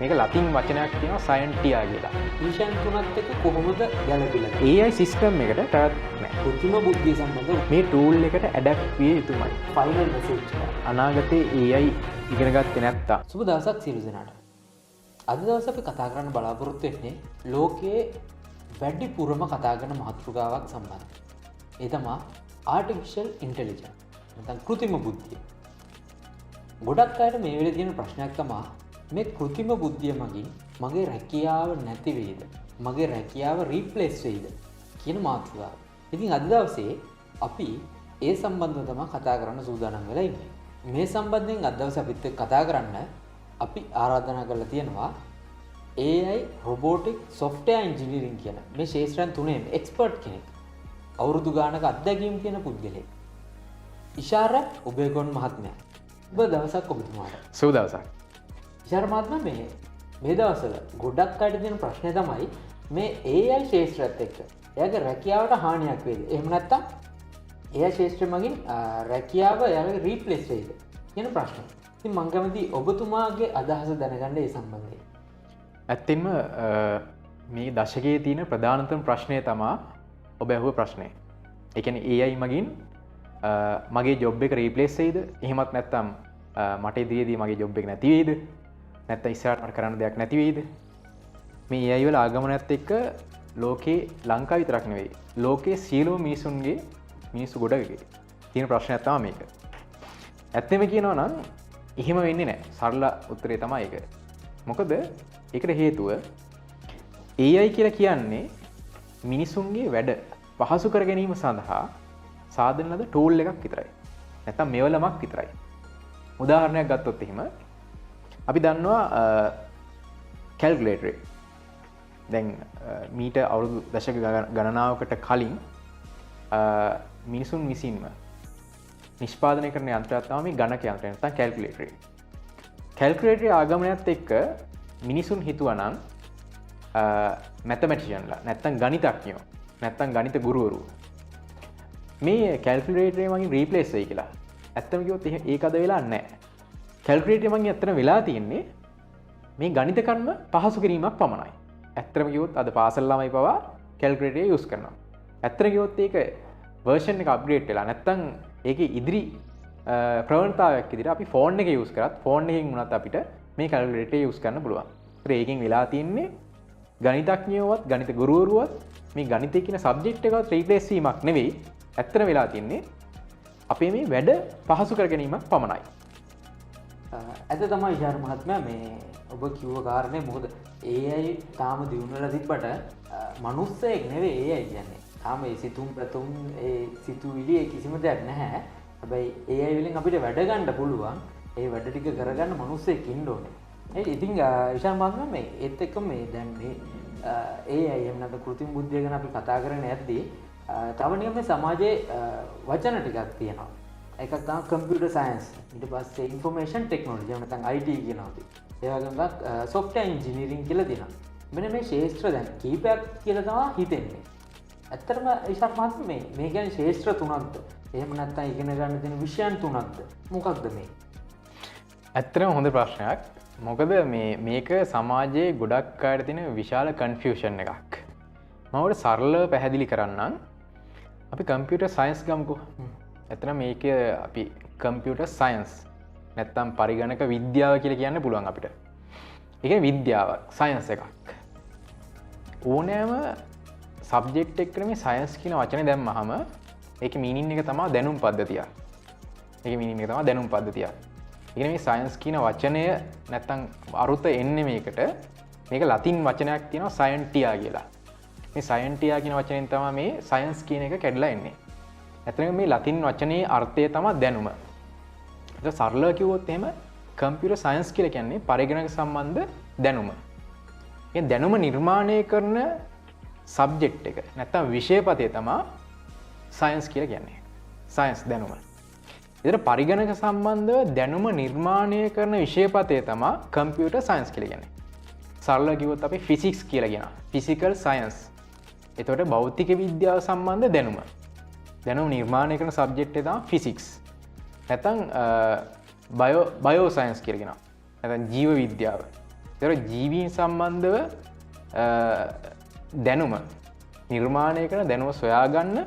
මේක ලතින් වචනයක් තියෙනවා සයන්ටියා කියලා. විෂයන් තුනත් එක්ක කොහොමද ගැලපෙලා? AI සිස්ටම් එකට පැවැත්මක් නැහැ. කෘත්‍රිම බුද්ධිය සම්බන්ධව මේ ටූල් එකට ඇඩැප්ට් විය යුතුමයි. ෆයිනල් මෙසේජ් එක. අනාගතයේ AI ඉගෙන ගත්තේ නැත්තා. සුබ දවසක් සියලු දෙනාට. අද දවසේ අපි කතා කරන්න බලාපොරොත්තු වෙන්නේ ලෝකයේ වැඩිපුරම කතා කරන මාතෘකාවක් සම්බන්ධයෙන්. ඒ තමයි ආටිෆිෂල් ඉන්ටෙලිජන්ස්. නැත්නම් කෘත්‍රිම බුද්ධිය. ගොඩක් අයට මේ වෙලේ තියෙන ප්‍රශ්නයක් තමයි මේ කෘත්‍රිම බුද්ධිය මගින් මගේ රැකියාව නැති වෙයිද? මගේ රැකියාව රීප්ලේස් වෙයිද කියන මාතෘකාව. ඉතින් අද දවසේ අපි ඒ සම්බන්ධව තමයි කතා කරන්න සූදානම් වෙලා ඉන්නේ. මේ සම්බන්ධයෙන් අද දවසේ අපිත් එක්ක කතා කරන්න අපි ආරාධනා කරලා තියෙනවා AI robotic software engineering කියන මේ ශාස්ත්‍රයන් තුනේම එක්ස්පර්ට් කෙනෙක්. අවුරුදු ගානක අත්දැකීම් තියෙන පුද්ගලෙක්. ඉෂාරත් උබේගොන් මහත්මයා. ඔබ දවසක් ඔබතුමාට. සුබ දවසක්. ඉෂාර මහත්මයා මේ දවස්වල ගොඩක් අයට තියෙන ප්‍රශ්නේ තමයි මේ AI ශාස්ත්‍රයත් එක්ක එයාගේ රැකියාවට හානියක් වේද? එහෙම නැත්නම් AI ශාස්ත්‍රය මගින් රැකියාව එයාගේ රීප්ලේස් වෙයිද කියන ප්‍රශ්න. ඉතින් මම කැමති ඔබතුමාගේ අදහස දැනගන්න ඒ සම්බන්ධයෙන්. ඇත්තෙන්ම මේ දශකයේ තියෙන ප්‍රධානතම ප්‍රශ්නය තමා ඔබ ඇහුව ප්‍රශ්නය. ඒ කියන්නේ AI මගින් මගේ ජොබ් එක රීප්ලේස් වෙයිද? එහෙමත් නැත්නම් මට ඉදිරියේදී මගේ ජොබ් එක නැති වෙයිද? නැත්නම් ඉස්සරහට මට කරන්න දෙයක් නැති වෙයිද? මේ AI වල ආගමනයත් එක්ක ලෝකේ ලංකාව විතරක් නෙවෙයි ලෝකයේ සියලුම මිනිස්සු ගොඩකගේ තියෙන ප්‍රශ්නයක් තමයි මේක. ඇත්තම කියනවා නම් එහෙම වෙන්නේ නැහැ. සරල උත්තරේ තමයි ඒක. මොකද ඒකට හේතුව AI කියලා කියන්නේ මිනිසුන්ගේ වැඩ පහසු කර ගැනීම සඳහා සාධන ලද ටූල් එකක් විතරයි. නැත්තම් මෙවලමක් විතරයි. උදාහරණයක් ගත්තොත් එහෙම අපි දන්නවා කැල්කියුලේටර්. දැන් මීට අවුරුදු දශක ගණනාවකට කලින් මිනිසුන් විසින්ම නිෂ්පාදනය කරන යන්ත්‍රයක් තමයි මේ ගණක යන්ත්‍රය නැත්නම් කැල්කියුලේටර්. කැල්කියුලේටර් ආගමනයත් එක්ක මිනිසුන් හිතුවනම් මැතමැටිෂියන්ලා නැත්තම් ගණිතඥයෝ නැත්තම් ගණිත ගුරුවරු මේ කැල්කියුලේටර් මගින් රීප්ලේස් වෙයි කියලා. ඇත්තම කිව්වොත් ඒක අද වෙලා නැහැ. කැල්කියුලේටර් මගින් ඇත්තටම වෙලා තියෙන්නේ මේ ගණිත කර්ම පහසු කිරීමක් පමණයි. ඇත්තම කිව්වොත් අද පාසල් ළමයි පවා කැල්කියුලේටර් යූස් කරනවා. ඇත්තම කිව්වොත් ඒක වර්ෂන් එක අප්ග්‍රේඩ් වෙලා නැත්තම් ඒකේ ඉදිරි ප්‍රවණතාවයක් විදිහට අපි ෆෝන් එක යූස් කරත් ෆෝන් එකකින් වුණත් අපිට මේ කැල්කියුලේටර් යූස් කරන්න පුළුවන්. ඒකෙන් වෙලා තියෙන්නේ ගණිතඥයෝවත් ගණිත ගුරුවරුවත් මේ ගණිතය කියන සබ්ජෙක්ට් එකවත් රීප්ලේස් වීමක් නෙවෙයි. ඇත්තට වෙලා තියෙන්නේ අපේ මේ වැඩ පහසු කර ගැනීමක් පමණයි. ඇත්ත තමයි ඉෂාර මහත්මයා මේ ඔබ කිව්ව කාරණේ. මොකද AI තාම දියුණු වෙලා තිබ්බට මනුස්සයෙක් නෙවෙයි AI කියන්නේ. තාම ඒ සිතුම් ප්‍රතුම් ඒ සිතුවිලි කිසිම දෙයක් නැහැ. හැබැයි AI වලින් අපිට වැඩ ගන්න පුළුවන්. ඒ වැඩ ටික කරගන්න මනුස්සයෙක් ඉන්න ඕනේ. ඉතින් ඉෂාන් මහත්මයා මේ ඒත් එක්ක මේ දැන් මේ AI එහෙම නැත්නම් කෘත්‍රිම බුද්ධිය ගැන අපි කතා කරන්නේ නැද්දී තව නිකන් මේ සමාජයේ වචන ටිකක් තියෙනවා. එකක් තමයි කම්පියුටර් සයන්ස්, ඊට පස්සේ ඉන්ෆර්මේෂන් ටෙක්නොලොජි එහෙම නැත්නම් IT කියනවා අපි. ඒ වගේම සොෆ්ට්වෙයාර් ඉංජිනේරින් කියලා දෙනවා. මෙන්න මේ ශාස්ත්‍ර දැන් කීපයක් කියලා තමයි හිතෙන්නේ. ඇත්තටම ඉෂාන් මහත්මයා මේ කියන්නේ ශාස්ත්‍ර තුනක්ද? එහෙම නැත්නම් ඉගෙන ගන්න තියෙන විෂයන් තුනක්ද? මොකක්ද මේ? ඇත්තටම හොඳ ප්‍රශ්නයක්. මොකද මේක සමාජයේ ගොඩක් අයට තියෙන විශාල කන්ෆියුෂන් එකක්. මම ඔයාලට සරලව පැහැදිලි කරන්නම්. අපි කම්පියුටර් සයන්ස් ගමුකෝ. ඇත්තටම මේක අපි කම්පියුටර් සයන්ස් නැත්තම් පරිගණක විද්‍යාව කියලා කියන්න පුළුවන් අපිට. ඒ කියන්නේ විද්‍යාවක්, සයන්ස් එකක්. ඕනෑම සබ්ජෙක්ට් එකකට මේ සයන්ස් කියන වචනේ දැම්මහම ඒකේ මීනින් එක තමයි දැනුම් පද්ධතිය. ඒකේ මීනින් එක තමයි දැනුම් පද්ධතිය. ඉගෙන මේ සයන්ස් කියන වචනය නැත්තම් අරුත එන්නේ මේකට. මේක ලතින් වචනයක් තියෙනවා සයන්ටියා කියලා. මේ සයන්ටියා කියන වචනයෙන් තමයි මේ සයන්ස් කියන එක කැඩලා එන්නේ. ඇත්තටම මේ ලතින් වචනේ අර්ථය තමයි දැනුම. ඒක සරලව කිව්වොත් එහෙම කම්පියුටර් සයන්ස් කියලා කියන්නේ පරිගණක සම්බන්ධ දැනුම. මේ දැනුම නිර්මාණය කරන සබ්ජෙක්ට් එක නැත්තම් විෂයපතේ තමයි සයන්ස් කියලා කියන්නේ. සයන්ස් දැනුම. ඒතර පරිගණක සම්බන්ධව දැනුම නිර්මාණය කරන විෂයපතේ තමයි කම්පියුටර් සයන්ස් කියලා කියන්නේ. සරලව කිව්වොත් අපි ෆිසික්ස් කියලා කියනවා. Physical science. එතකොට භෞතික විද්‍යාව සම්බන්ධ දැනුම. දැනුම නිර්මාණය කරන සබ්ජෙක්ට් එක තමයි ෆිසික්ස්. නැත්නම් බයෝ සයන්ස් කියලා කියනවා. නැත්නම් ජීව විද්‍යාව. ජීවීන් සම්බන්ධව දැනුම නිර්මාණය කරන දැනුම සොයාගන්න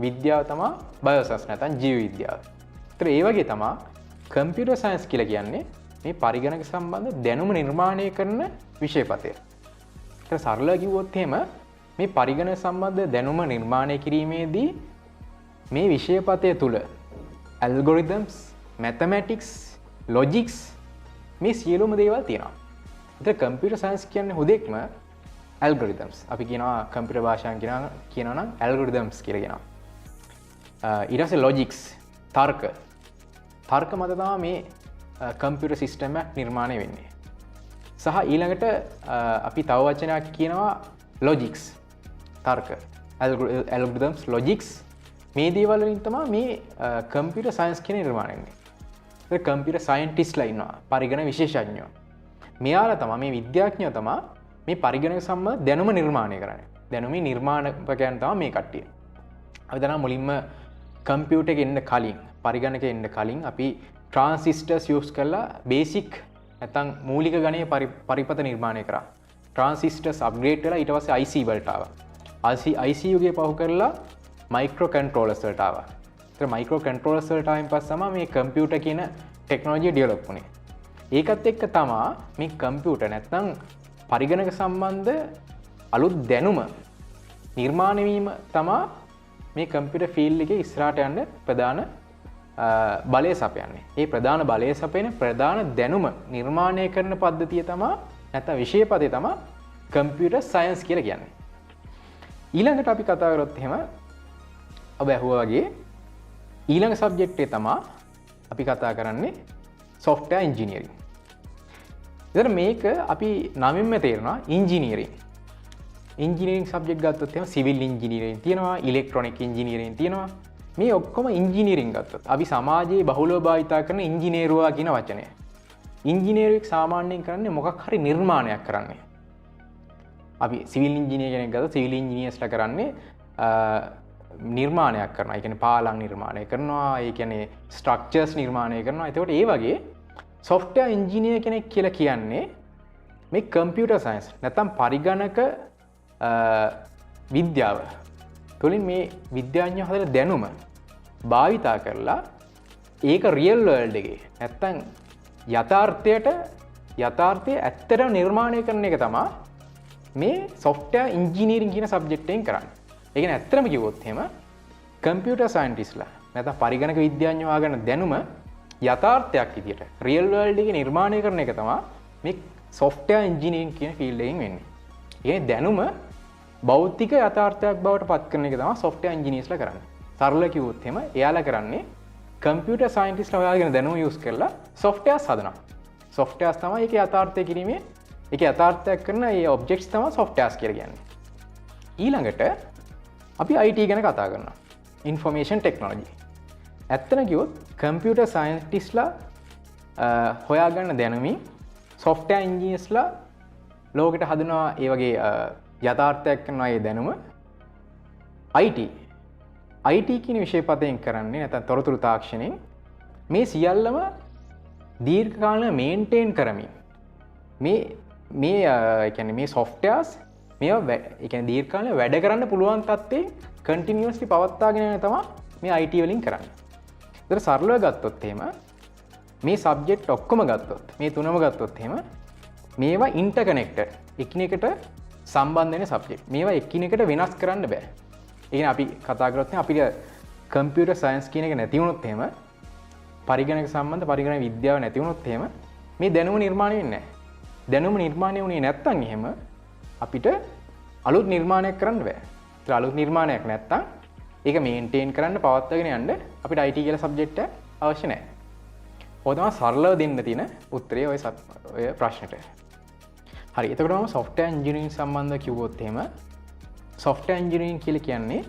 විද්‍යාව තමා බයෝසයින්ස් නැත්නම් ජීව විද්‍යාව. ඒතර ඒ වගේ තමා කම්පියුටර් සයන්ස් කියලා කියන්නේ මේ පරිගණක සම්බන්ධ දැනුම නිර්මාණය කරන විෂයපතය. ඒතර සරලව කිව්වොත් එහෙම මේ පරිගණක සම්බන්ධ දැනුම නිර්මාණය කිරීමේදී මේ විෂයපතය තුල ඇල්ගොරිතම්ස්, මැතමැටික්ස්, ලොජික්ස් මේ සියලුම දේවල් තියෙනවා. ඒතර කම්පියුටර් සයන්ස් කියන්නේ හුදෙක්ම ඇල්ගොරිතම්ස්. අපි කියනවා කම්පියුටර් භාෂාවෙන් කියනවා නම් ඇල්ගොරිතම්ස් කියලා කියනවා. ඊට පස්සේ ලොජික්ස්, තර්ක මත තමයි මේ කම්පියුටර් සිස්ටම් එක නිර්මාණය වෙන්නේ. සහ ඊළඟට අපි තව වචනයක් කියනවා ලොජික්ස්, තර්ක, ඇල්ගොරිතම්ස්, ලොජික්ස් මේ දේවල් වලින් තමයි මේ කම්පියුටර් සයන්ස් කියන නිර්මාණය වෙන්නේ. ඒ කම්පියුටර් සයන්ටිස්ට්ලා ඉන්නවා, පරිගණක විශේෂඥයෝ. මෙයාලා තමයි මේ විද්‍යාඥයෝ තමයි මේ පරිගණක සම්බන්ධ දැනුම නිර්මාණය කරන්නේ. දැනුමේ නිර්මාණකයන් තමයි මේ කට්ටිය. අපි දන්නවා මුලින්ම කම්පියුටර් එක එන්න කලින්, පරිගණකෙ එන්න කලින් අපි ට්‍රාන්සිස්ටර්ස් යූස් කරලා බේසික් නැත්නම් මූලික ගණයේ පරිපථ නිර්මාණය කරා. ට්‍රාන්සිස්ටර්ස් අප්ග්‍රේඩ් වෙලා ඊට පස්සේ IC වලට ආවා. IC යුගයේ පහු කරලා මයික්‍රෝ කන්ට්‍රෝලර්ස් වලට ආවා. ඒතර මයික්‍රෝ කන්ට්‍රෝලර්ස් වලට ආවෙන් පස්සේ තමයි මේ කම්පියුටර් කියන ටෙක්නොලොජිය ඩෙවලොප් වුනේ. ඒකත් එක්ක තමයි මේ කම්පියුටර් නැත්නම් පරිගණක සම්බන්ධ අලුත් දැනුම නිර්මාණය වීම තමයි මේ කම්පියුටර් ෆීල්ඩ් එකේ ඉස්සරහට යන්න ප්‍රධාන බලය සපයන්නේ. මේ ප්‍රධාන බලය සපයන ප්‍රධාන දැනුම නිර්මාණය කරන පද්ධතිය තමයි නැත්නම් විෂයපතේ තමයි කම්පියුටර් සයන්ස් කියලා කියන්නේ. ඊළඟට අපි කතා කරොත් එහෙම ඔබ ඇහුවා වගේ ඊළඟ සබ්ජෙක්ට් එක තමයි අපි කතා කරන්නේ software engineering. ඉතින් මේක අපි නමින්ම තේරෙනවා engineering. engineering subject ගත්තොත් එහෙම civil engineering තියෙනවා, electronic engineering තියෙනවා. මේ ඔක්කොම engineering ගත්තොත් අපි සමාජයේ බහුලව භාවිතා කරන ඉංජිනේරුවා කියන වචනය. ඉංජිනේරුවෙක් සාමාන්‍යයෙන් කරන්නේ මොකක් හරි නිර්මාණයක් කරන්නේ. අපි සිවිල් ඉංජිනේර කෙනෙක් ගත්තොත් සිවිල් ඉංජිනේර්ස්ලා කරන්නේ නිර්මාණයක් කරනවා. ඒ කියන්නේ පාලම් නිර්මාණය කරනවා, ඒ කියන්නේ ස්ට්‍රක්චර්ස් නිර්මාණය කරනවා. එතකොට ඒ වගේ software engineer කෙනෙක් කියලා කියන්නේ මේ computer science නැත්නම් පරිගණක විද්‍යාව තුළින් මේ විද්‍යාඥයෝ හදලා දැනුම භාවිතා කරලා ඒක රියල් වර්ල්ඩ් එකේ නැත්නම් යථාර්ථය ඇත්තටම නිර්මාණය කරන එක තමයි මේ software engineering කියන සබ්ජෙක්ට් එකෙන් කරන්නේ. ඒ කියන්නේ ඇත්තටම කිව්වොත් එහෙම computer scientistලා නැත්නම් පරිගණක විද්‍යාඥයෝ ආගන දැනුම යථාර්ථයක් විදියට රියල් වර්ල්ඩ් එකේ නිර්මාණය කරන එක තමයි මේ software engineering කියන ෆීල්ඩ් එකෙන් වෙන්නේ. ඒ දැනුම භෞතික යථාර්ථයක් බවට පත් කරන එක තමයි software engineersලා කරන්නේ. සරල කිව්වොත් එහෙම එයාලා කරන්නේ computer scientistලා හොයාගෙන දැනුම යූස් කරලා softwares හදනවා. softwares තමයි ඒකේ යථාර්ථය කිරීමේ ඒකේ යථාර්ථයක් කරන ඒ objects තමයි softwares කියලා කියන්නේ. ඊළඟට අපි IT ගැන කතා කරනවා. information technology. ඇත්තම කිව්වොත් computer scientistලා හොයාගන්න දැනුමින් software engineersලා ලෝකෙට හදනවා ඒ වගේ යථාර්ථයක් කරනවා ඒ දැනුම IT කියන විෂයපතෙන් කරන්නේ නැත්නම් තොරතුරු තාක්ෂණයෙන් මේ සියල්ලම දීර්ඝ කාලීනව මේන්ටේන් කරමින් මේ ඒ කියන්නේ මේ softwares මේවා ඒ කියන්නේ දීර්ඝ කාලීනව වැඩ කරන්න පුළුවන් තත්ත්වේ continuously පවත්වාගෙන යන තමයි මේ IT වලින් කරන්නේ. ඒතර සරලව ගත්තොත් එහෙම මේ සබ්ජෙක්ට් ඔක්කොම ගත්තොත් මේ තුනම ගත්තොත් එහෙම මේවා ඉන්ටර්කනෙක්ටඩ් එකිනෙකට සම්බන්ධ වෙන සබ්ජෙක්ට්. මේවා එකිනෙකට වෙනස් කරන්න බෑ. ඒ කියන්නේ අපි කතා කරොත් අපිට කම්පියුටර් සයන්ස් කියන එක නැති වුණොත් එහෙම පරිගණක සම්බන්ධ පරිගණක විද්‍යාව නැති වුණොත් එහෙම මේ දැනුම නිර්මාණය වෙන්නේ නැහැ. දැනුම නිර්මාණය වුණේ නැත්නම් එහෙම අපිට අලුත් නිර්මාණයක් කරන්න බෑ. ඒත් අලුත් නිර්මාණයක් නැත්නම් ඒක මේන්ටේන් කරන්න පවත්වාගෙන යන්න අපිට IT කියලා සබ්ජෙක්ට් එක අවශ්‍ය නැහැ. ඔය තමයි සරලව දෙන්න තියෙන උත්තරය ඔය ප්‍රශ්නෙට. හරි. එතකොට මම software engineering සම්බන්ධව කිව්වොත් එහෙම software engineering කියලා කියන්නේ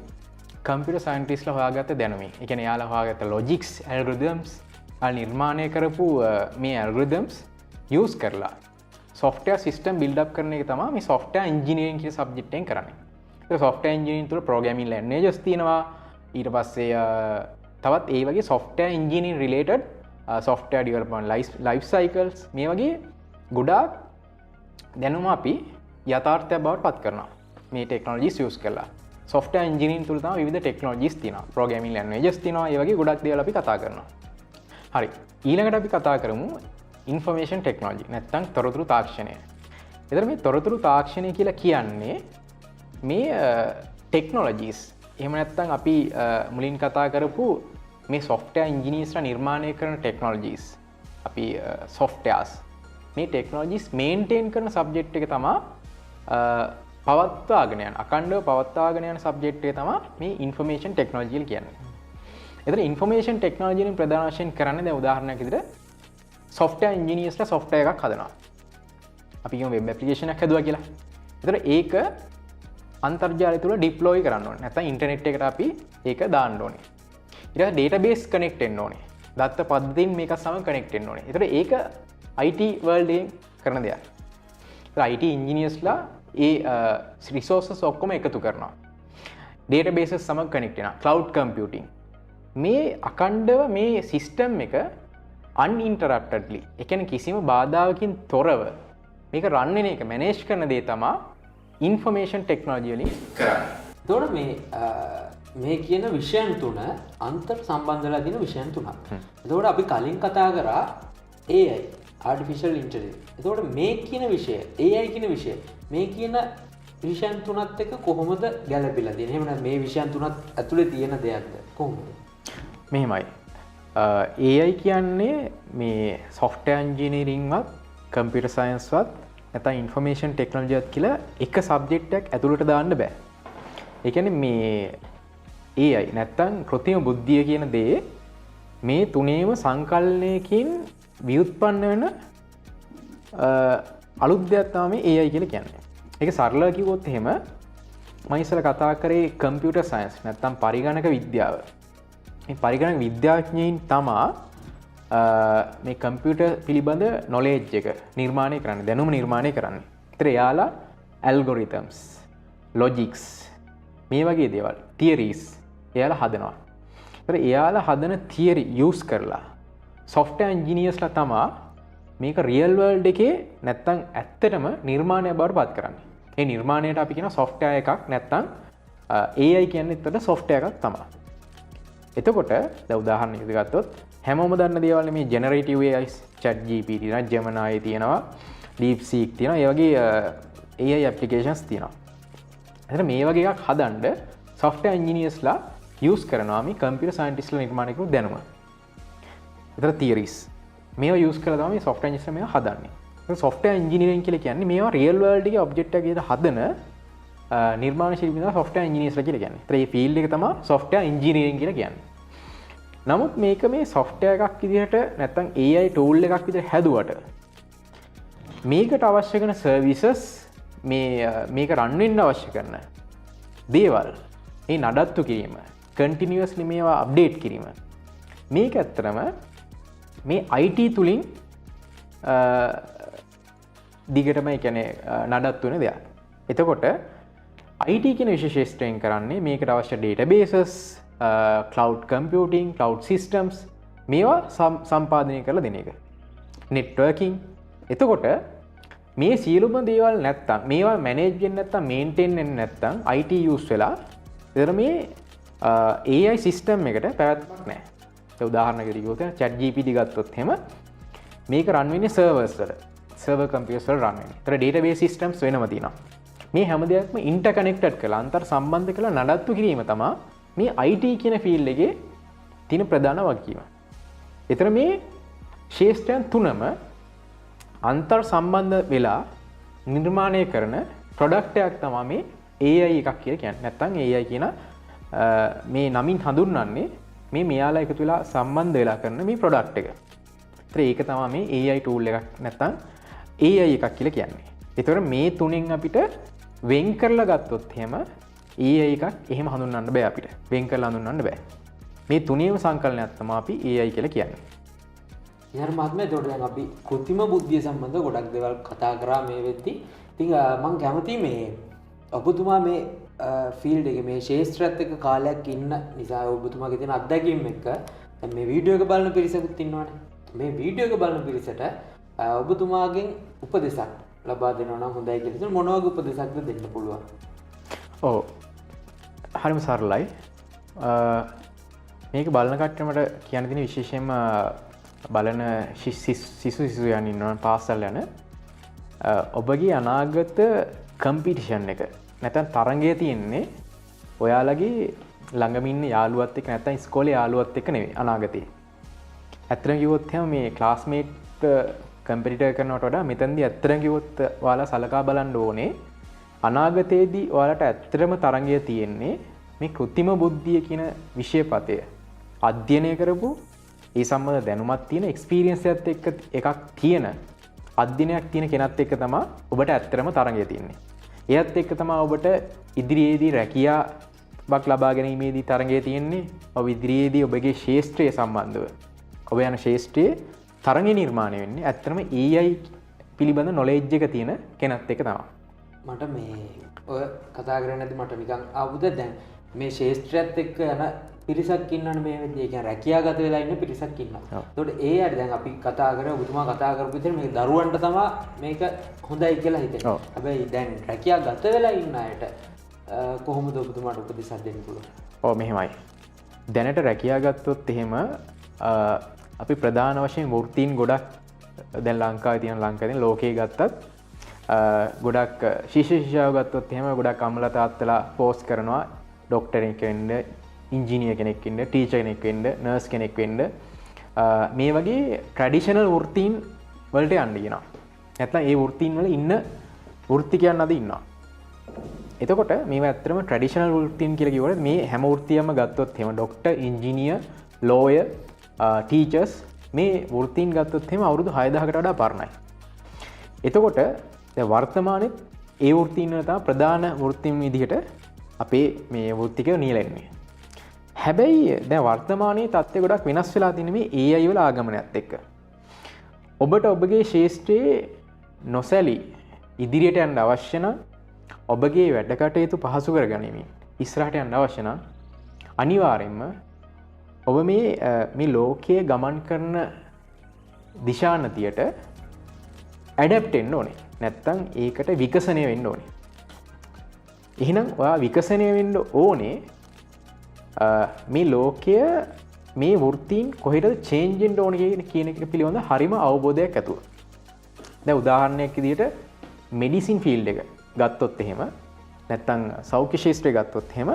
computer scientistලා හොයාගත්ත දැනුම. ඒ කියන්නේ යාලා හොයාගත්ත logics, algorithms නිර්මාණය කරපු මේ algorithms use කරලා software system build up කරන එක තමයි මේ software engineering කියන subject එකෙන් කරන්නේ. ඒක software engineering තුල programming languages තියෙනවා. ඊට පස්සේ තවත් ඒ වගේ software engineering related software development life cycles මේ වගේ ගොඩාක් දැනුම අපි යථාර්ථයක් බවට පත් කරනවා මේ ටෙක්නොලොජිස් යූස් කරලා. software engineering තුල තමයි විවිධ ටෙක්නොලොජිස් තියෙනවා. programming languages තියෙනවා. ඒ වගේ ගොඩක් දේවල් අපි කතා කරනවා. හරි. ඊළඟට අපි කතා කරමු information technology නැත්නම් තොරතුරු තාක්ෂණය. එතන මේ තොරතුරු තාක්ෂණය කියලා කියන්නේ මේ ටෙක්නොලොජිස්. එහෙම නැත්නම් අපි මුලින් කතා කරපු මේ software engineersලා නිර්මාණය කරන ටෙක්නොලොජිස්. අපි softwares මේ ටෙක්නොලොජිස් මේන්ටේන් කරන සබ්ජෙක්ට් එක තමයි පවත්වාගෙන යන අඛණ්ඩව පවත්වාගෙන යන සබ්ජෙක්ට් එක තමයි මේ ඉන්ෆර්මේෂන් ටෙක්නොලොජි කියලා කියන්නේ. එතන ඉන්ෆර්මේෂන් ටෙක්නොලොජි වලින් ප්‍රධාන වශයෙන් කරන්නේ දැන් උදාහරණයක් විදිහට software engineersලා software එකක් හදනවා. අපි කියමු web application එකක් හදුවා කියලා. එතන ඒක අන්තර්ජාලය තුල deploy කරන්න ඕනේ. නැත්නම් ඉන්ටර්නෙට් එකට අපි ඒක දාන්න ඕනේ. ඊට පස්සේ database connect වෙන්න ඕනේ. දත්ත පද්ධතියෙන් මේක සමග connect වෙන්න ඕනේ. එතකොට ඒක IT world එකෙන් කරන දෙයක්. IT engineersලා ඒ resources ඔක්කොම එකතු කරනවා. databases සමග connect වෙනවා. cloud computing. මේ අඛණ්ඩව මේ system එක uninterruptedly ඒ කියන්නේ කිසිම බාධාවකින් තොරව මේක run වෙන එක manage කරන දේ තමයි information technology වලින් කරන්නේ. එතකොට මේ කියන විෂයන් තුන අන්තර් සම්බන්ධලා තියෙන විෂයන් තුනක්. එතකොට අපි කලින් කතා කරා AI artificial intelligence. එතකොට මේ කියන විෂය AI කියන විෂය මේ කියන විෂයන් තුනත් එක්ක කොහොමද ගැලපෙලා තියෙන්නේ? එහෙම නැත්නම් මේ විෂයන් තුනත් ඇතුලේ තියෙන දෙයක්ද කොහොමද? මෙහෙමයි. AI කියන්නේ මේ software engineering වත් computer science වත් නැත්නම් information technology වත් කියලා එක subject එකක් ඇතුළට දාන්න බෑ. ඒ කියන්නේ මේ AI නැත්නම් කෘත්‍රිම බුද්ධිය කියන දේ මේ තුනේම සංකලනයකින් ව්‍යුත්පන්න වෙන අලුත් දෙයක් තමයි AI කියලා කියන්නේ. ඒක සරලව කිව්වොත් එහෙම මම ඉස්සෙල්ලා කතා කරේ computer science නැත්නම් පරිගණක විද්‍යාව. මේ පරිගණක විද්‍යාඥයින් තමා මේ කම්පියුටර් පිළිබඳ knowledge එක නිර්මාණය කරන්නේ, දැනුම නිර්මාණය කරන්නේ. ඒතර එයාලා algorithms, logics මේ වගේ දේවල්, theories එයාලා හදනවා. ඒතර එයාලා හදන theory use කරලා software engineersලා තමා මේක real world එකේ නැත්තම් ඇත්තටම නිර්මාණයක් බවට පත් කරන්නේ. ඒ නිර්මාණයට අපි කියන software එකක් නැත්තම් AI කියන්නේ එතකොට software එකක් තමයි. එතකොට දැන් උදාහරණයක් ගත්තොත් හැමෝම දන්න දේවල් මේ generative AI, ChatGPT තියෙනවා, Gemini තියෙනවා, DeepSeek තියෙනවා, ඒ වගේ AI applications තියෙනවා. එතන මේ වගේ එකක් හදන්න software engineersලා use කරනවා මේ computer scientistලා නිර්මාණය කරපු දැනුම. එතන theories මේවා use කරලා තමයි මේ software engineers මේවා හදන්නේ. ඒක software engineering කියලා කියන්නේ මේවා real world එකේ object එකක් විදිහට හදන නිර්මාණ ශිල්පීන් software engineersලා කියලා කියන්නේ. ඒතර මේ field එක තමයි software engineering කියලා කියන්නේ. නමුත් මේක මේ software එකක් විදිහට නැත්නම් AI tool එකක් විදිහට හැදුවට මේකට අවශ්‍ය කරන services මේක run වෙන්න අවශ්‍ය කරන දේවල් මේ නඩත්තු කිරීම continuously මේවා update කිරීම මේක ඇත්තටම මේ IT තුලින් දිගටම ඒ කියන්නේ නඩත්තු වෙන දෙයක්. එතකොට IT කියන විශේෂයෙන් කරන්නේ මේකට අවශ්‍ය databases, cloud computing, cloud systems මේවා සම්පාදනය කරලා දෙන එක. networking. එතකොට මේ සියලුම දේවල් නැත්තම් මේවා manage වෙන්නේ නැත්තම් maintain වෙන්නේ නැත්තම් IT use වෙලා ඒතර මේ AI system එකට පැවැත්මක් නැහැ. ඒ උදාහරණයකට කිව්වොත් ChatGPT ගත්තොත් එහෙම මේක run වෙන්නේ servers වල. server computers වල run වෙන්නේ. ඒතර database systems වෙනම තියෙනවා. මේ හැම දෙයක්ම interconnected කරලා අන්තර් සම්බන්ධ කරලා නඩත්තු කිරීම තමයි මේ IT කියන ෆීල්ඩ් එකේ තියෙන ප්‍රධාන වගකීම. ඒතර මේ ශේෂ්ත්‍රයන් තුනම අන්තර් සම්බන්ධ වෙලා නිර්මාණය කරන ප්‍රොඩක්ට් එකක් තමයි මේ AI එකක් කියලා කියන්නේ. නැත්නම් AI කියන මේ නමින් හඳුන්වන්නේ මේ මෙයාලා එකතු වෙලා සම්බන්ධ වෙලා කරන මේ ප්‍රොඩක්ට් එක. ඒතර ඒක තමයි මේ AI tool එකක් නැත්නම් AI එකක් කියලා කියන්නේ. ඒතර මේ තුනෙන් අපිට වෙන් කරලා ගත්තොත් එහෙම AI එකක් එහෙම හඳුන්වන්න බෑ අපිට. වෙන් කරලා හඳුන්වන්න බෑ. මේ තුනේම සංකලනයක් තමයි අපි AI කියලා කියන්නේ. ඊහර මහත්මයා ඒකට දැන් අපි කෘත්‍රිම බුද්ධිය සම්බන්ධව ගොඩක් දේවල් කතා කරා මේ වෙද්දි. ඉතින් මම කැමතියි මේ ඔබතුමා මේ ෆීල්ඩ් එකේ මේ ශාස්ත්‍රයත් එක්ක කාලයක් ඉන්න නිසා ඔබතුමාගේ තියෙන අත්දැකීම් එක්ක දැන් මේ වීඩියෝ එක බලන පිරිසකුත් ඉන්නවනේ. මේ වීඩියෝ එක බලන පිරිසට ඔබතුමාගෙන් උපදෙසක් ලබා දෙනවා නම් හොඳයි කියලා හිතන මොන වගේ උපදෙසක්ද දෙන්න පුළුවන්? ඔව් හරිම සරලයි. මේක බලන කට්ටියට කියන්න තියෙන විශේෂයෙන්ම බලන සිසුයන් ඉන්නවා පාසල් යන ඔබගේ අනාගත කම්පිටිෂන් එක නැත්නම් තරඟය තියෙන්නේ ඔයාලගේ ළඟම ඉන්න යාළුවත් එක්ක නැත්නම් ඉස්කෝලේ යාළුවත් එක්ක නෙවෙයි අනාගතේ. ඇත්තටම කිව්වොත් එහෙනම් මේ ක්ලාස්මේට් කම්පිටිටර් කරනවට වඩා මෙතනදී ඇත්තටම කිව්වොත් ඔයාලා සලකා බලන්න ඕනේ අනාගතයේදී ඔයාලට ඇත්තටම තරඟය තියෙන්නේ මේ කෘත්‍රිම බුද්ධිය කියන විෂයපතය අධ්‍යයනය කරපු ඒ සම්බන්ධ දැනුමක් තියෙන එක්ස්පීරියන්ස් එකක් තියෙන අධ්‍යයනයක් තියෙන කෙනත් එක්ක තමයි ඔබට ඇත්තටම තරඟය තියෙන්නේ. එයත් එක්ක තමයි ඔබට ඉදිරියේදී රැකියාවක් ලබා ගැනීමේදී තරඟය තියෙන්නේ. ඔබ ඉදිරියේදී ඔබගේ ශාස්ත්‍රය සම්බන්ධව ඔබ යන ශාස්ත්‍රයේ තරඟය නිර්මාණය වෙන්නේ ඇත්තටම AI පිළිබඳ නොලෙජ් එක තියෙන කෙනත් එක්ක තමයි. මට මේ ඔය කතා කරන්නේ නැති මට නිකන් ආවුද දැන් මේ ශාස්ත්‍රයත් එක්ක යන පිරිසක් ඉන්නවනේ මේ වෙද්දී. ඒ කියන්නේ රැකියාගත වෙලා ඉන්න පිරිසක් ඉන්නවා. ඒතකොට ඒ අය දැන් අපි කතා කරේ ඔබතුමා කතා කරපු විදිහට මේක දරුවන්ට තමයි මේක හොඳයි කියලා හිතෙනවා. හැබැයි දැන් රැකියාගත වෙලා ඉන්න අයට කොහොමද ඔබතුමාට උපදෙස් දෙන්න පුළුවන්? ඔව් මෙහෙමයි. දැනට රැකියා ගත්තොත් එහෙම අපි ප්‍රධාන වශයෙන් වෘත්තීන් ගොඩක් දැන් ලංකාවේ තියෙන ලංකාවේ ලෝකයේ ගත්තත් ගොඩක් ශිෂ්‍යාව ගත්තොත් එහෙම ගොඩක් අම්මලා තාත්තලා පෝස්ට් කරනවා ඩොක්ටර් කෙනෙක් වෙන්න, ඉංජිනියර් කෙනෙක් වෙන්න, ටීචර් කෙනෙක් වෙන්න, නර්ස් කෙනෙක් වෙන්න. මේ වගේ ට්‍රැඩිෂනල් වෘත්තීන් වලට යන්න කියනවා. නැත්නම් ඒ වෘත්තීන් වල ඉන්න වෘත්තිකයන් අද ඉන්නවා. එතකොට මේවා ඇත්තටම ට්‍රැඩිෂනල් වෘත්තීන් කියලා කිව්වොත් මේ හැම වෘත්තියක්ම ගත්තොත් එහෙම ඩොක්ටර්, ඉංජිනියර්, ලෝයර්, ටීචර්ස් මේ වෘත්තීන් ගත්තොත් එහෙම අවුරුදු 6000කට වඩා පරණයි. එතකොට දැන් වර්තමානයේ ඒ වෘත්තීන් වල තමයි ප්‍රධාන වෘත්තීන් විදිහට අපේ මේ වෘත්තිකයෝ නියැලෙන්නේ. හැබැයි දැන් වර්තමානයේ තත්ත්වය ගොඩක් වෙනස් වෙලා තියෙන මේ AI වල ආගමනයත් එක්ක. ඔබට ඔබගේ ශාස්ත්‍රයේ නොසැලී ඉදිරියට යන්න අවශ්‍ය නම් ඔබගේ වැඩ කටයුතු පහසු කරගනිමින් ඉස්සරහට යන්න අවශ්‍ය නම් අනිවාර්යෙන්ම ඔබ මේ ලෝකයේ ගමන් කරන දිශානතියට ඇඩැප්ට් වෙන්න ඕනේ. නැත්තම් ඒකට විකසනය වෙන්න ඕනේ. එහෙනම් ඔයා විකසනය වෙන්න ඕනේ මේ ලෝකය මේ වෘත්තීන් කොහෙටද චේන්ජ් වෙන්න ඕනේ කියන එක පිළිබඳ හරිම අවබෝධයක් ඇතුව. දැන් උදාහරණයක් විදිහට මෙඩිසින් ෆීල්ඩ් එක ගත්තොත් එහෙම නැත්තම් සෞඛ්‍ය ශාස්ත්‍රය ගත්තොත් එහෙම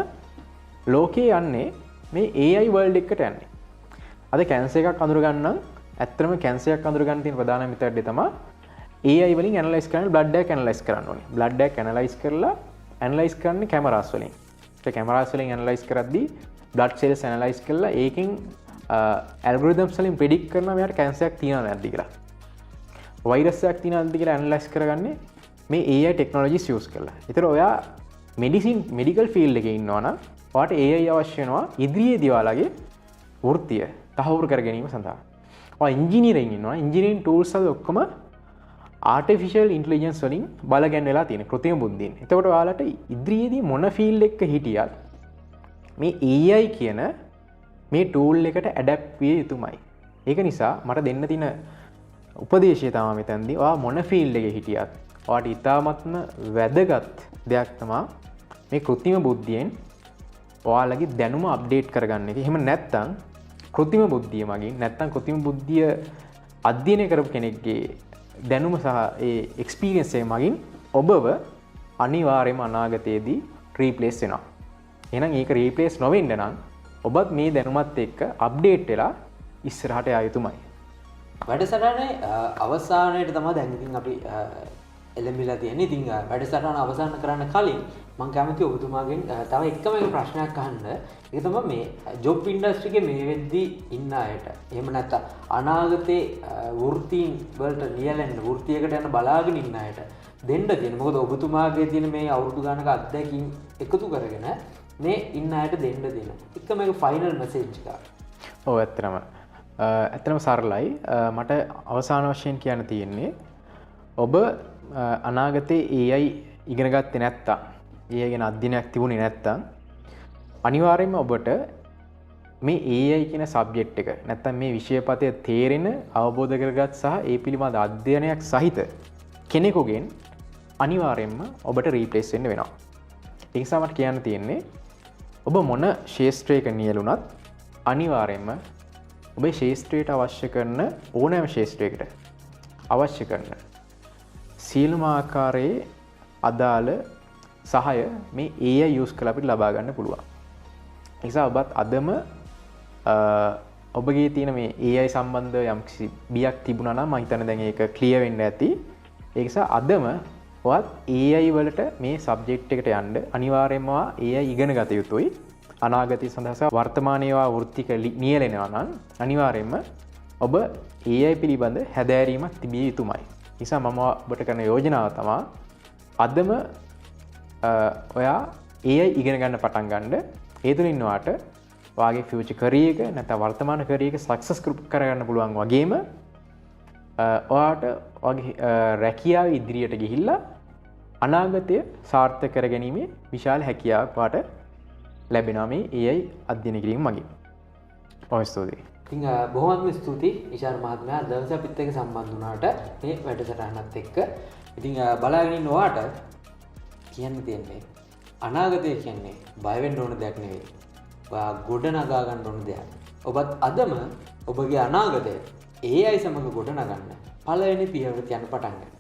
ලෝකේ යන්නේ මේ AI වර්ල්ඩ් එකට යන්නේ. අද කැන්සර් එකක් අඳුර ගන්න ඇත්තටම කැන්සර් එකක් අඳුර ගන්න තියෙන ප්‍රධාන මෙතඩ් එක තමයි AI වලින් ඇනලයිස් කරන බ්ලඩ් එක ඇනලයිස් කරන්න ඕනේ. බ්ලඩ් එක ඇනලයිස් කරලා ඇනලයිස් කරන්නේ කැමරාස් වලින්. ඒ කැමරාස් වලින් ඇනලයිස් කරද්දී බ්ලඩ් සෙල්ස් ඇනලයිස් කරලා ඒකෙන් ඇල්ගොරිතම්ස් වලින් ප්‍රෙඩික්ට් කරනවා මෙයාට කැන්සර් එකක් තියෙනවද නැද්ද කියලා. වෛරස් එකක් තියෙනවද කියලා ඇනලයිස් කරගන්නේ මේ AI ටෙක්නොලොජිස් යූස් කරලා. ඒතර ඔයා මෙඩිකල් ෆීල්ඩ් එකේ ඉන්නවා නම් ඔයාට AI අවශ්‍ය වෙනවා ඉදිරියේදී ඔයාලගේ වෘත්තිය තහවුරු කර ගැනීම සඳහා. ඔයා ඉංජිනේරින් ඉන්නවා. ඉංජිනේරින් ටූල්ස් වල ඔක්කොම ආටිෆිෂල් ඉන්ටෙලිජන්ස් වලින් බලගැන්වෙලා තියෙන කෘත්‍රිම බුද්ධියෙන්. එතකොට ඔයාලට ඉදිරියේදී මොන ෆීල්ඩ් එකක හිටියත් මේ AI කියන මේ ටූල් එකට ඇඩැප්ට් විය යුතුමයි. ඒක නිසා මට දෙන්න තියෙන උපදේශය තමයි මෙතනදී ඔයා මොන ෆීල්ඩ් එකේ හිටියත් ඔයාට ඉතාමත්ම වැදගත් දෙයක් තමයි මේ කෘත්‍රිම බුද්ධියෙන් ඔයාලගේ දැනුම අප්ඩේට් කරගන්න එක. එහෙම නැත්නම් කෘත්‍රිම බුද්ධිය මගින් නැත්නම් කෘත්‍රිම බුද්ධිය අධ්‍යයනය කරපු කෙනෙක්ගේ දැනුම සහ ඒ එක්ස්පීරියන්ස් එක මගින් ඔබව අනිවාර්යයෙන්ම අනාගතයේදී රීප්ලේස් වෙනවා. එහෙනම් ඒක රීප්ලේස් නොවෙන්න නම් ඔබත් මේ දැනුමත් එක්ක අප්ඩේට් වෙලා ඉස්සරහට යා යුතුමයි. වැඩසටහනේ අවසානයේ තමයි දැන් ඉතින් අපි එළඹිලා තියෙන්නේ. ඉතින් වැඩසටහන අවසන් කරන්න කලින් මම කැමතියි ඔබතුමාගෙන් තව එකම එක ප්‍රශ්නයක් අහන්න. ඒක තමයි මේ ජොබ් ඉන්ඩස්ට්‍රි එකේ මේ වෙද්දී ඉන්න අයට එහෙම නැත්නම් අනාගතේ වෘත්තීන් වලට නියැලෙන්න වෘත්තියකට යන බලාගෙන ඉන්න අයට දෙන්න තියෙන. මොකද ඔබතුමාගේ තියෙන මේ අවුරුදු ගානක අත්දැකීම් එකතු කරගෙන මේ ඉන්න අයට දෙන්න දෙන එකම එක ෆයිනල් මෙසේජ් එකක්. ඔව් ඇත්තටම සරලයි. මට අවසාන වශයෙන් කියන්න තියෙන්නේ ඔබ අනාගතයේ AI ඉගෙන ගත්තේ නැත්තම් AI ගැන අධ්‍යයනයක් තිබුණේ නැත්තම් අනිවාර්යයෙන්ම ඔබට මේ AI කියන සබ්ජෙක්ට් එක නැත්තම් මේ විෂයපතය තේරෙන අවබෝධ කරගත් සහ ඒ පිළිබඳ අධ්‍යයනයක් සහිත කෙනෙකුගෙන් අනිවාර්යෙන්ම ඔබට රීප්ලේස් වෙන්න වෙනවා. ඒ නිසා මට කියන්න තියෙන්නේ ඔබ මොන ශේෂ්ත්‍රයක නියලුණත් අනිවාර්යෙන්ම ඔබේ ශේෂ්ත්‍රයට අවශ්‍ය කරන ඕනෑම ශේෂ්ත්‍රයකට අවශ්‍ය කරන සියලුම ආකාරයේ අදාළ සහය මේ AI යූස් කරලා අපිට ලබා ගන්න පුළුවන්. ඒ නිසා ඔබත් අදම ඔබගේ තියෙන මේ AI සම්බන්ධ යම්කිසි බියක් තිබුණා නම් මම හිතන්නේ දැන් ඒක ක්ලියර් වෙන්න ඇති. ඒ නිසා අදම ඔයත් AI වලට මේ සබ්ජෙක්ට් එකට යන්න අනිවාර්යයෙන්ම AI ඉගෙන ගත යුතුයි. අනාගතය සඳහා වර්තමානයේ වෘත්තික නියැලෙනවා නම් අනිවාර්යයෙන්ම ඔබ AI පිළිබඳ හැදෑරීමක් තිබිය යුතුමයි. නිසා මම ඔබට කරන යෝජනාව තමයි අදම ඔයා AI ඉගෙන ගන්න පටන් ගන්න. ඒ තුලින් ඔයාට ඔයාගේ ෆියුචර් කැරියර් එක නැත්නම් වර්තමාන කැරියර් එක සක්සස් කරගන්න පුළුවන් වගේම ඔයාට ඔයාගේ රැකියාව ඉදිරියට ගිහිල්ලා අනාගතය සාර්ථක කරගැනීමේ විශාල හැකියාවක් ඔයාට ලැබෙනවා මේ AI අධ්‍යයනය කිරීම මගින්. ඔය ස්තුතියි. ඉතින් බොහොමත්ම ස්තුතියි ඉෂාන් මහත්මයා දවස් අපිත් එක්ක සම්බන්ධ වුණාට මේ වැඩසටහනත් එක්ක. ඉතින් බලාගෙන ඉන්න ඔයාට කියන්න තියෙන්නේ අනාගතය කියන්නේ බය වෙන්න ඕන දෙයක් නෙවෙයි. ඔයා ගොඩ නගා ගන්න ඕන දෙයක්. ඔබත් අදම ඔබගේ අනාගතය AI සමග ගොඩ නගන්න පළවෙනි පියවර තියන්න පටන් ගන්න.